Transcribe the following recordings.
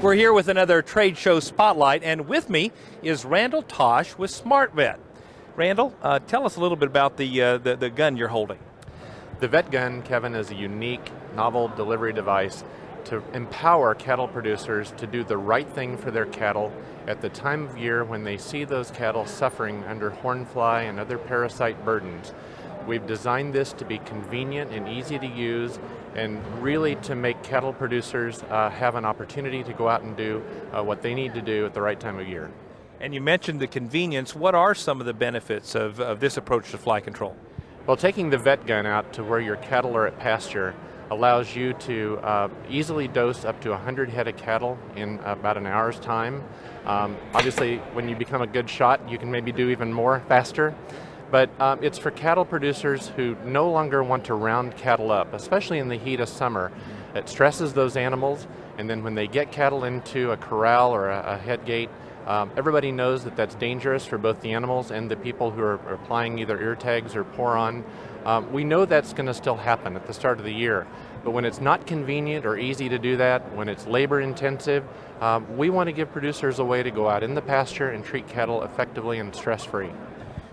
We're here with another trade show spotlight, and with me is Randall Tosh with SmartVet. Randall, tell us a little bit about the gun you're holding. The VetGun, Kevin, is a unique, novel delivery device to empower cattle producers to do the right thing for their cattle at the time of year when they see those cattle suffering under hornfly and other parasite burdens. We've designed this to be convenient and easy to use, and really to make cattle producers have an opportunity to go out and do what they need to do at the right time of year. And you mentioned the convenience. What are some of the benefits of this approach to fly control? Well, taking the VetGun out to where your cattle are at pasture allows you to easily dose up to 100 head of cattle in about an hour's time. Obviously, when you become a good shot, you can maybe do even more faster. But it's for cattle producers who no longer want to round cattle up, especially in the heat of summer. It stresses those animals, and then when they get cattle into a corral or a head gate, everybody knows that that's dangerous for both the animals and the people who are applying either ear tags or pour-on. We know that's going to still happen at the start of the year, but when it's not convenient or easy to do that, when it's labor intensive, we want to give producers a way to go out in the pasture and treat cattle effectively and stress-free.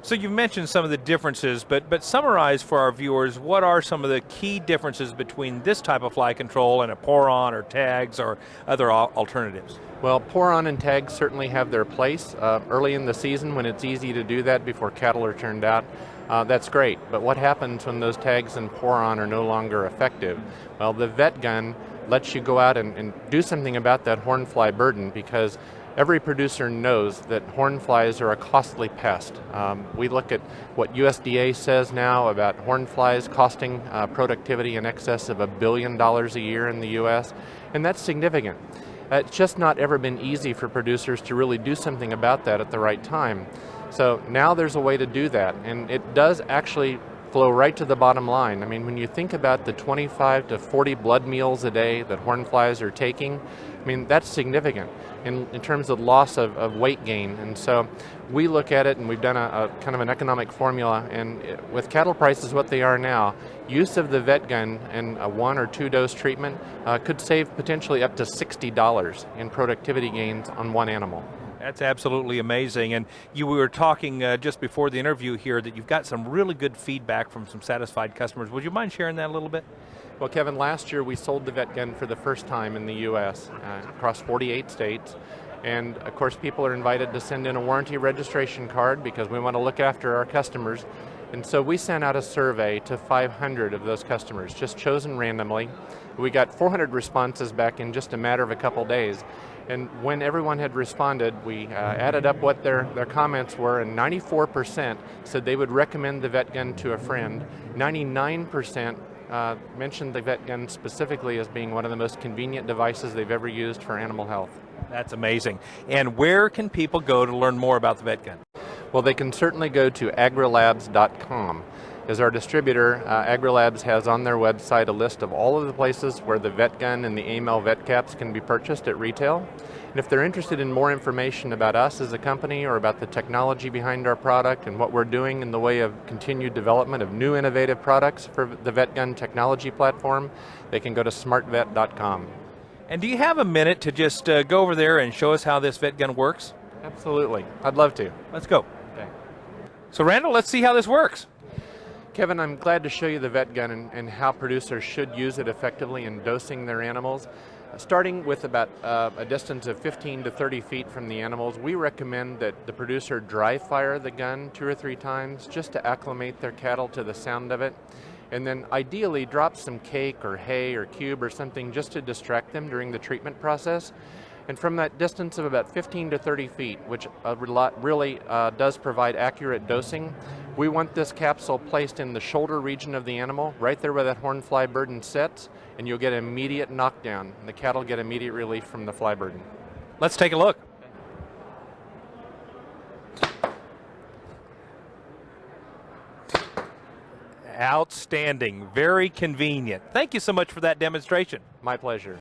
So you've mentioned some of the differences, but summarize for our viewers, what are some of the key differences between this type of fly control and a pour-on or tags or other alternatives? Well, pour-on and tags certainly have their place. Early in the season when it's easy to do that before cattle are turned out, that's great. But what happens when those tags and pour-on are no longer effective? Well, the VetGun lets you go out and do something about that hornfly burden, because every producer knows that hornflies are a costly pest. We look at what USDA says now about hornflies costing productivity in excess of $1 billion a year in the U.S., and that's significant. It's just not ever been easy for producers to really do something about that at the right time. So now there's a way to do that, and it does actually flow right to the bottom line. I mean, when you think about the 25 to 40 blood meals a day that hornflies are taking, I mean, that's significant in terms of loss of weight gain. And so we look at it, and we've done a kind of an economic formula, and with cattle prices what they are now, use of the VetGun and a 1 or 2 dose treatment could save potentially up to $60 in productivity gains on one animal. That's absolutely amazing. And we were talking just before the interview here that you've got some really good feedback from some satisfied customers. Would you mind sharing that a little bit? Well, Kevin, last year we sold the VetGun for the first time in the U.S. Across 48 states. And of course, people are invited to send in a warranty registration card because we want to look after our customers. And so we sent out a survey to 500 of those customers, just chosen randomly. We got 400 responses back in just a matter of a couple days. And when everyone had responded, we added up what their comments were, and 94% said they would recommend the VetGun to a friend. 99% mentioned the VetGun specifically as being one of the most convenient devices they've ever used for animal health. That's amazing. And where can people go to learn more about the VetGun? Well, they can certainly go to Agrilabs.com. As our distributor, Agrilabs has on their website a list of all of the places where the VetGun and the Amel vet caps can be purchased at retail. And if they're interested in more information about us as a company or about the technology behind our product and what we're doing in the way of continued development of new innovative products for the VetGun technology platform, they can go to smartvet.com. And do you have a minute to just go over there and show us how this VetGun works? Absolutely. I'd love to. Let's go. Okay. So Randall, let's see how this works. Kevin, I'm glad to show you the VetGun and how producers should use it effectively in dosing their animals. Starting with about a distance of 15 to 30 feet from the animals, we recommend that the producer dry fire the gun 2 or 3 times just to acclimate their cattle to the sound of it. And then ideally drop some cake or hay or cube or something just to distract them during the treatment process. And from that distance of about 15 to 30 feet, which really does provide accurate dosing, we want this capsule placed in the shoulder region of the animal, right there where that hornfly burden sits, and you'll get immediate knockdown. The cattle get immediate relief from the fly burden. Let's take a look. Outstanding. Very convenient. Thank you so much for that demonstration. My pleasure.